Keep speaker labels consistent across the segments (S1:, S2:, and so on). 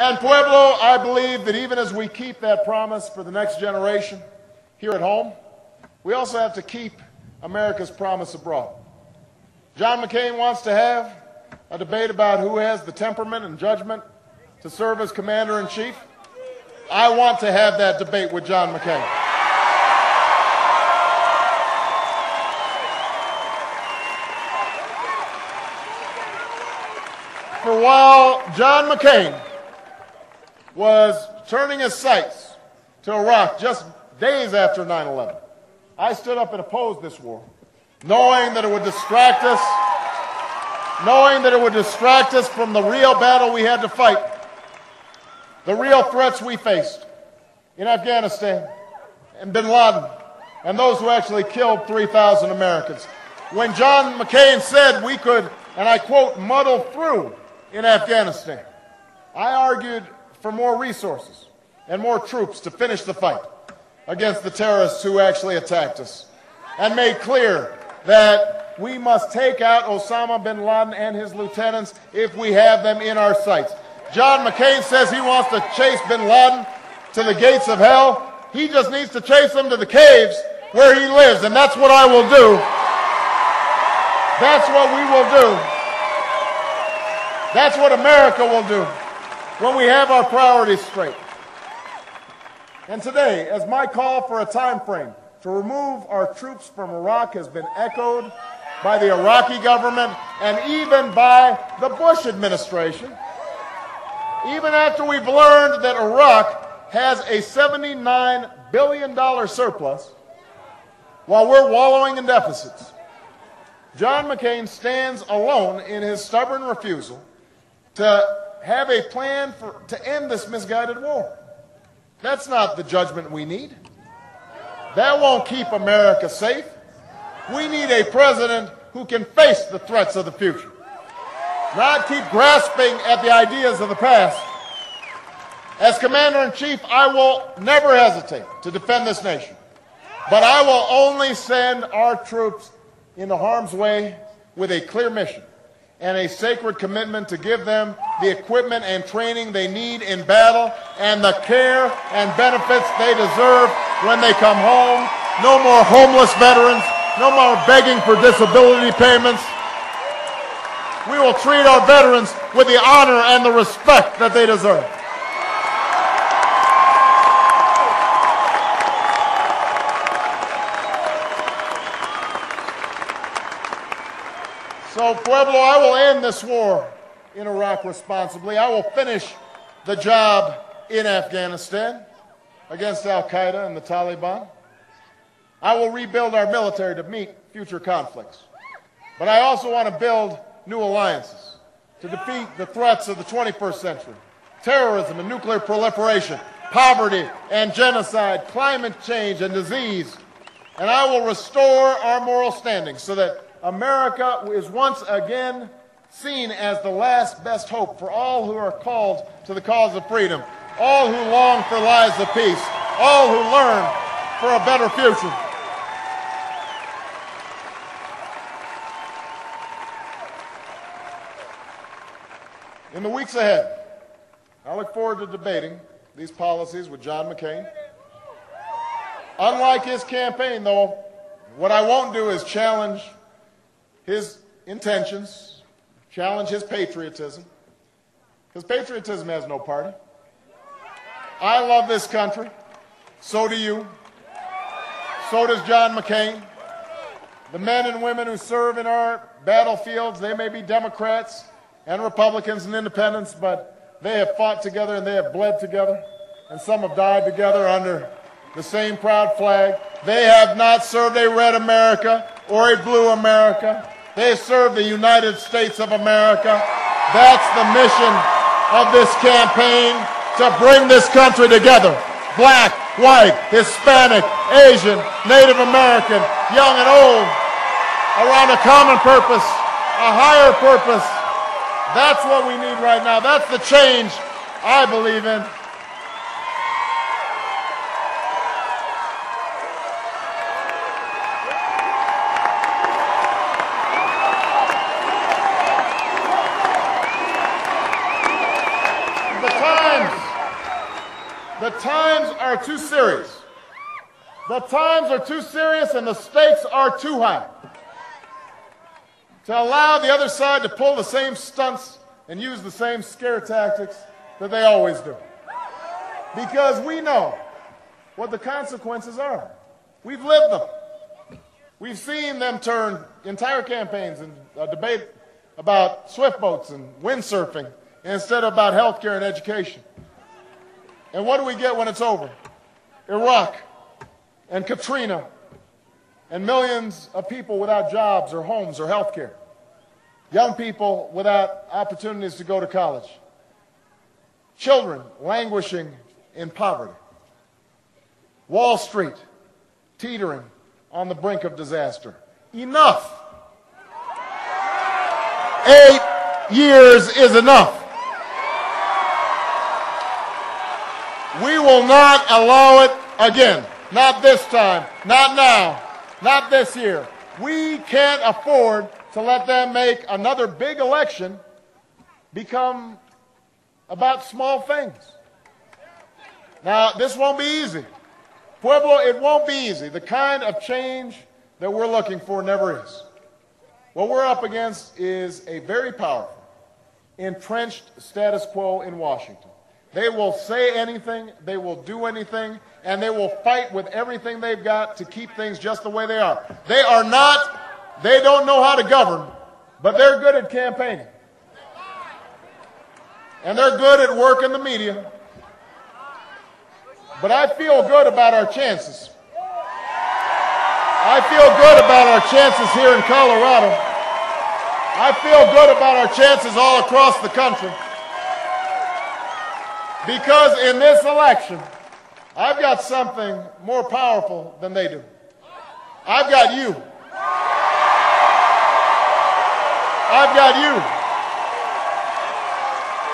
S1: And Pueblo, I believe that even as we keep that promise for the next generation here at home, we also have to keep America's promise abroad. John McCain wants to have a debate about who has the temperament and judgment to serve as commander-in-chief. I want to have that debate with John McCain. For while John McCain was turning his sights to Iraq just days after 9/11, I stood up and opposed this war, knowing that it would distract us from the real battle we had to fight, the real threats we faced in Afghanistan and bin Laden and those who actually killed 3,000 Americans. When John McCain said we could, and I quote, muddle through in Afghanistan, I argued for more resources and more troops to finish the fight against the terrorists who actually attacked us, and made clear that we must take out Osama bin Laden and his lieutenants if we have them in our sights. John McCain says he wants to chase bin Laden to the gates of hell. He just needs to chase them to the caves where he lives, and that's what I will do. That's what we will do. That's what America will do when we have our priorities straight. And today, as my call for a time frame to remove our troops from Iraq has been echoed by the Iraqi government and even by the Bush administration, even after we've learned that Iraq has a $79 billion surplus while we're wallowing in deficits, John McCain stands alone in his stubborn refusal to have a plan to end this misguided war. That's not the judgment we need. That won't keep America safe. We need a president who can face the threats of the future, not keep grasping at the ideas of the past. As Commander-in-Chief, I will never hesitate to defend this nation, but I will only send our troops into harm's way with a clear mission and a sacred commitment to give them the equipment and training they need in battle and the care and benefits they deserve when they come home. No more homeless veterans, no more begging for disability payments. We will treat our veterans with the honor and the respect that they deserve. So, Pueblo, I will end this war in Iraq responsibly. I will finish the job in Afghanistan against al-Qaeda and the Taliban. I will rebuild our military to meet future conflicts. But I also want to build new alliances to defeat the threats of the 21st century: terrorism and nuclear proliferation, poverty and genocide, climate change and disease. And I will restore our moral standing so that America is once again seen as the last best hope for all who are called to the cause of freedom, all who long for lives of peace, all who learn for a better future. In the weeks ahead, I look forward to debating these policies with John McCain. Unlike his campaign, though, what I won't do is challenge his intentions, challenge his patriotism, because patriotism has no party. I love this country. So do you. So does John McCain. The men and women who serve in our battlefields, they may be Democrats and Republicans and independents, but they have fought together and they have bled together, and some have died together under the same proud flag. They have not served a red America or a blue America. They serve the United States of America. That's the mission of this campaign, to bring this country together. Black, white, Hispanic, Asian, Native American, young and old, around a common purpose, a higher purpose. That's what we need right now. That's the change I believe in. The time The times are too serious. The times are too serious and the stakes are too high to allow the other side to pull the same stunts and use the same scare tactics that they always do. Because we know what the consequences are. We've lived them. We've seen them turn entire campaigns and debate about swift boats and windsurfing instead of about health care and education. And what do we get when it's over? Iraq and Katrina and millions of people without jobs or homes or health care. Young people without opportunities to go to college. Children languishing in poverty. Wall Street teetering on the brink of disaster. Enough. 8 years is enough. We will not allow it again. Not this time. Not now. Not this year. We can't afford to let them make another big election become about small things. Now, this won't be easy. Pueblo, it won't be easy. The kind of change that we're looking for never is. What we're up against is a very powerful, entrenched status quo in Washington. They will say anything, they will do anything, and they will fight with everything they've got to keep things just the way they are. They don't know how to govern, but they're good at campaigning. And they're good at working the media. But I feel good about our chances. I feel good about our chances here in Colorado. I feel good about our chances all across the country. Because in this election, I've got something more powerful than they do. I've got you. I've got you.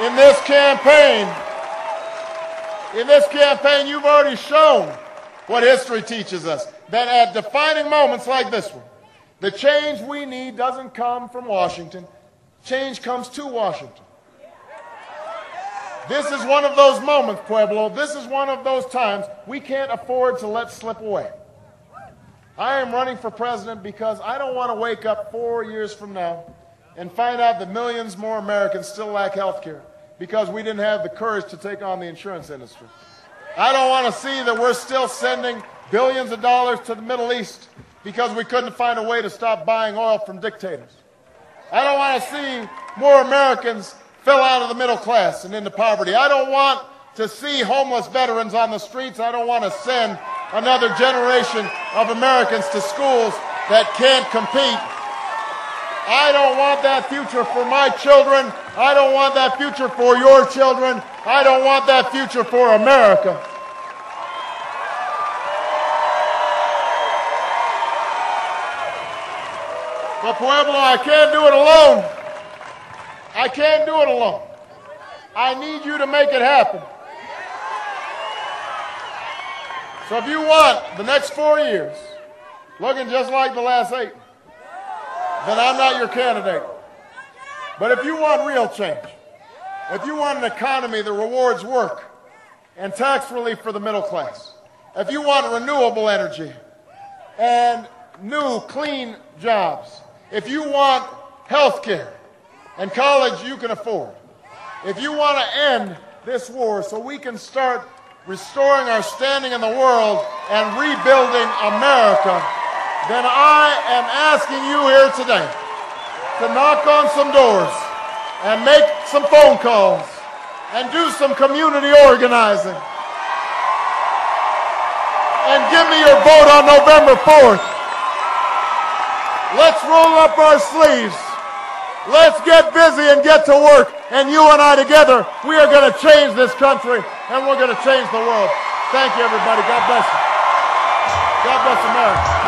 S1: In this campaign, you've already shown what history teaches us, that at defining moments like this one, the change we need doesn't come from Washington. Change comes to Washington. This is one of those moments, Pueblo. This is one of those times we can't afford to let slip away. I am running for president because I don't want to wake up 4 years from now and find out that millions more Americans still lack health care because we didn't have the courage to take on the insurance industry. I don't want to see that we're still sending billions of dollars to the Middle East because we couldn't find a way to stop buying oil from dictators. I don't want to see more Americans fell out of the middle class and into poverty. I don't want to see homeless veterans on the streets. I don't want to send another generation of Americans to schools that can't compete. I don't want that future for my children. I don't want that future for your children. I don't want that future for America. But Pueblo, I can't do it alone. I can't do it alone. I need you to make it happen. So if you want the next 4 years looking just like the last 8, then I'm not your candidate. But if you want real change, if you want an economy that rewards work and tax relief for the middle class, if you want renewable energy and new clean jobs, if you want health care and college you can afford, if you want to end this war so we can start restoring our standing in the world and rebuilding America, then I am asking you here today to knock on some doors and make some phone calls and do some community organizing. And give me your vote on November 4th. Let's roll up our sleeves. Let's get busy and get to work. And you and I together, we are going to change this country and we're going to change the world. Thank you, everybody. God bless you. God bless America.